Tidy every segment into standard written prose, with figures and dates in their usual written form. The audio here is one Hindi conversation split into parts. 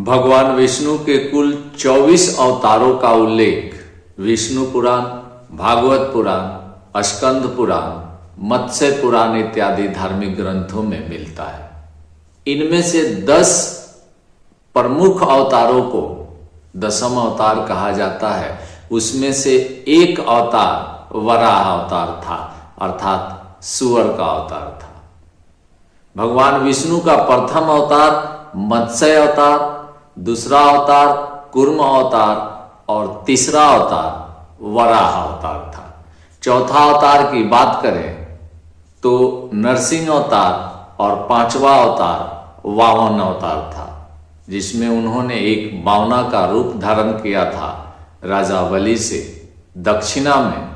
भगवान विष्णु के कुल 24 अवतारों का उल्लेख विष्णु पुराण, भागवत पुराण, स्कंद पुराण, मत्स्य पुराण इत्यादि धार्मिक ग्रंथों में मिलता है। इनमें से 10 प्रमुख अवतारों को दशम अवतार कहा जाता है। उसमें से एक अवतार वराह अवतार था, अर्थात सूअर का अवतार था। भगवान विष्णु का प्रथम अवतार मत्स्य अवतार, दूसरा अवतार कूर्म अवतार और तीसरा अवतार वराह अवतार था। चौथा अवतार की बात करें तो नरसिंह अवतार और पांचवा अवतार वामन अवतार था, जिसमें उन्होंने एक बावना का रूप धारण किया था। राजा बलि से दक्षिणा में,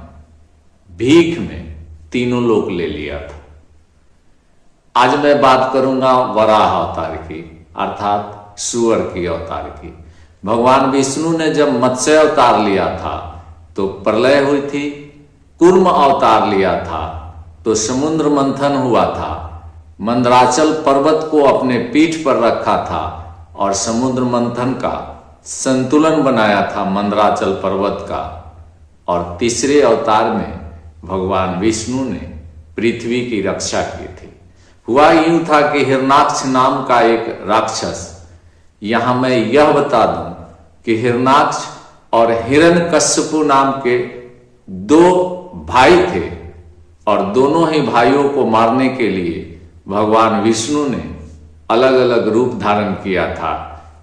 भीख में तीनों लोक ले लिया था। आज मैं बात करूंगा वराह अवतार की, अर्थात सूअर की अवतार की। भगवान विष्णु ने जब मत्स्य अवतार लिया था तो प्रलय हुई थी। कूर्म अवतार लिया था तो समुद्र मंथन हुआ था। मंदराचल पर्वत को अपने पीठ पर रखा था और समुद्र मंथन का संतुलन बनाया था मंदराचल पर्वत का। और तीसरे अवतार में भगवान विष्णु ने पृथ्वी की रक्षा की थी। हुआ यूं था कि हिरणाक्ष नाम का एक राक्षस, यहां मैं यह बता दूं कि हिरणाक्ष और हिरण्यकश्यपु नाम के 2 भाई थे और दोनों ही भाइयों को मारने के लिए भगवान विष्णु ने अलग अलग रूप धारण किया था।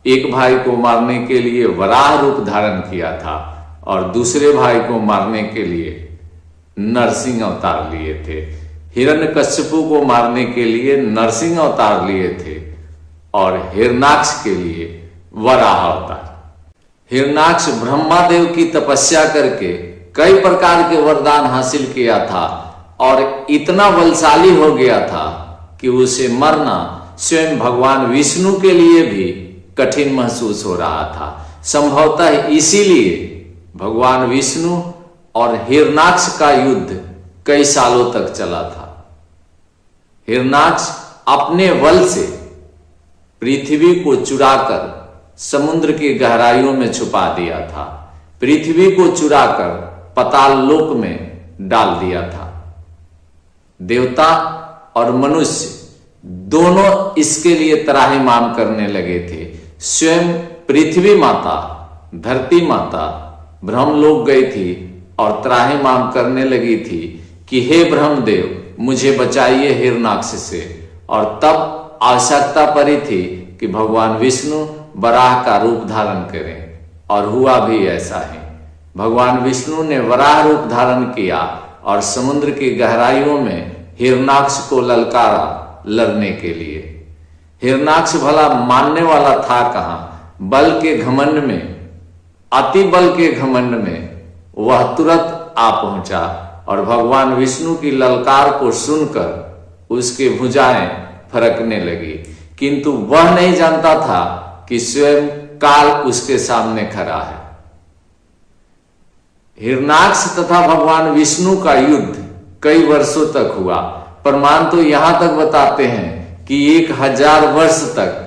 एक भाई को मारने के लिए वराह रूप धारण किया था और दूसरे भाई को मारने के लिए नरसिंह अवतार लिए थे। हिरण्यकश्यपु को मारने के लिए नरसिंह अवतार लिए थे और हिरणाक्ष के लिए वराह अवतार। हिरणाक्ष ब्रह्मादेव की तपस्या करके कई प्रकार के वरदान हासिल किया था और इतना बलशाली हो गया था कि उसे मरना स्वयं भगवान विष्णु के लिए भी कठिन महसूस हो रहा था। संभवतः इसीलिए भगवान विष्णु और हिरणाक्ष का युद्ध कई सालों तक चला था। हिरणाक्ष अपने बल से पृथ्वी को चुराकर समुद्र की गहराइयों में छुपा दिया था। पृथ्वी को चुराकर पाताल लोक में डाल दिया था। देवता और मनुष्य दोनों इसके लिए त्राहिमाम करने लगे थे। स्वयं पृथ्वी माता, धरती माता ब्रह्मलोक गई थी और त्राहिमाम करने लगी थी कि हे ब्रह्मदेव, मुझे बचाइए हिरणाक्ष से। और तब आवश्यकता पड़ी थी कि भगवान विष्णु वराह का रूप धारण करें, और हुआ भी ऐसा ही। भगवान विष्णु ने वराह रूप धारण किया और समुद्र की गहराइयों में हिरणाक्ष को ललकारा लड़ने के लिए। हिरणाक्ष भला मानने वाला था कहां। बल के घमंड में, अति बल के घमंड में वह तुरंत आ पहुंचा और भगवान विष्णु की ललकार को सुनकर उसकी भुजाएं फरकने लगी। किंतु वह नहीं जानता था कि स्वयं काल उसके सामने खड़ा है। हिरणाक्ष तथा भगवान विष्णु का युद्ध कई वर्षों तक हुआ। प्रमाण तो यहां तक बताते हैं कि 1000 वर्ष तक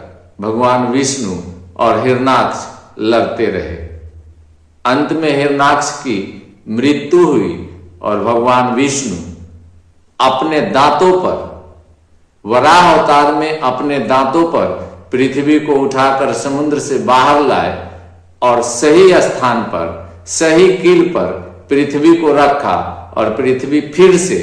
भगवान विष्णु और हिरणाक्ष लड़ते रहे। अंत में हिरणाक्ष की मृत्यु हुई और भगवान विष्णु अपने दांतों पर, वराह अवतार में अपने दांतों पर पृथ्वी को उठाकर समुद्र से बाहर लाए और सही स्थान पर, सही कील पर पृथ्वी को रखा और पृथ्वी फिर से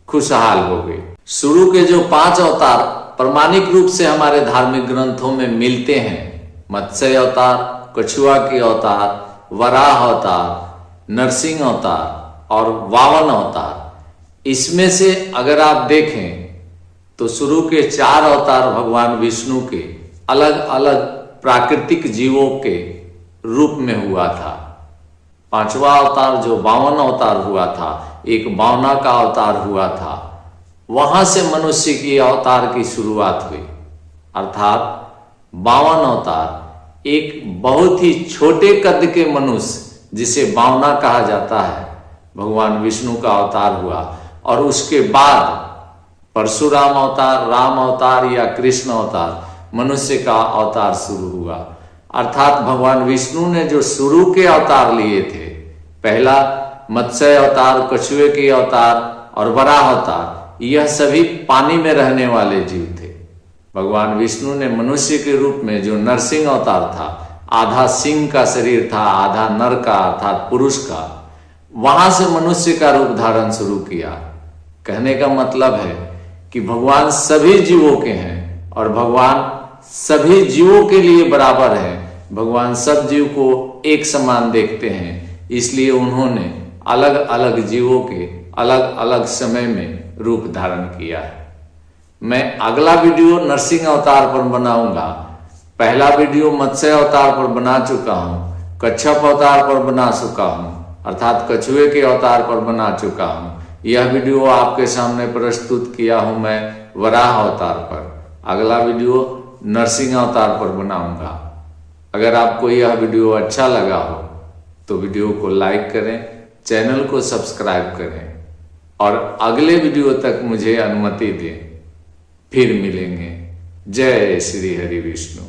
खुशहाल हो गई। शुरू के जो 5 अवतार प्रमाणिक रूप से हमारे धार्मिक ग्रंथों में मिलते हैं, मत्स्य अवतार, कछुआ के अवतार, वराह अवतार, नरसिंह अवतार और वामन अवतार, इसमें से अगर आप देखें तो शुरू के 4 अवतार भगवान विष्णु के अलग अलग प्राकृतिक जीवों के रूप में हुआ था। 5वां अवतार जो वामन अवतार हुआ था, एक बावना का अवतार हुआ था। वहां से मनुष्य की अवतार की शुरुआत हुई, अर्थात बावन अवतार एक बहुत ही छोटे कद के मनुष्य जिसे बावना कहा जाता है, भगवान विष्णु का अवतार हुआ। और उसके बाद परशुराम अवतार, राम अवतार या कृष्ण अवतार, मनुष्य का अवतार शुरू हुआ। अर्थात भगवान विष्णु ने जो शुरू के अवतार लिए थे, पहला मत्स्य अवतार, कछुए के अवतार और वराह अवतार, यह सभी पानी में रहने वाले जीव थे। भगवान विष्णु ने मनुष्य के रूप में जो नरसिंह अवतार था, आधा सिंह का शरीर था, आधा नर का अर्थात पुरुष का, वहां से मनुष्य का रूप धारण शुरू किया। कहने का मतलब है कि भगवान सभी जीवों के हैं और भगवान सभी जीवों के लिए बराबर है। भगवान सब जीव को एक समान देखते हैं, इसलिए उन्होंने अलग अलग जीवों के अलग अलग समय में रूप धारण किया है। मैं अगला वीडियो नरसिंह अवतार पर बनाऊंगा। पहला वीडियो मत्स्य अवतार पर बना चुका हूं, कच्छप अवतार पर बना चुका हूं, अर्थात कछुए के अवतार पर बना चुका हूं। यह वीडियो आपके सामने प्रस्तुत किया हूं मैं वराह अवतार पर। अगला वीडियो नरसिंह अवतार पर बनाऊंगा। अगर आपको यह वीडियो अच्छा लगा हो तो वीडियो को लाइक करें, चैनल को सब्सक्राइब करें और अगले वीडियो तक मुझे अनुमति दें। फिर मिलेंगे। जय श्री हरि विष्णु।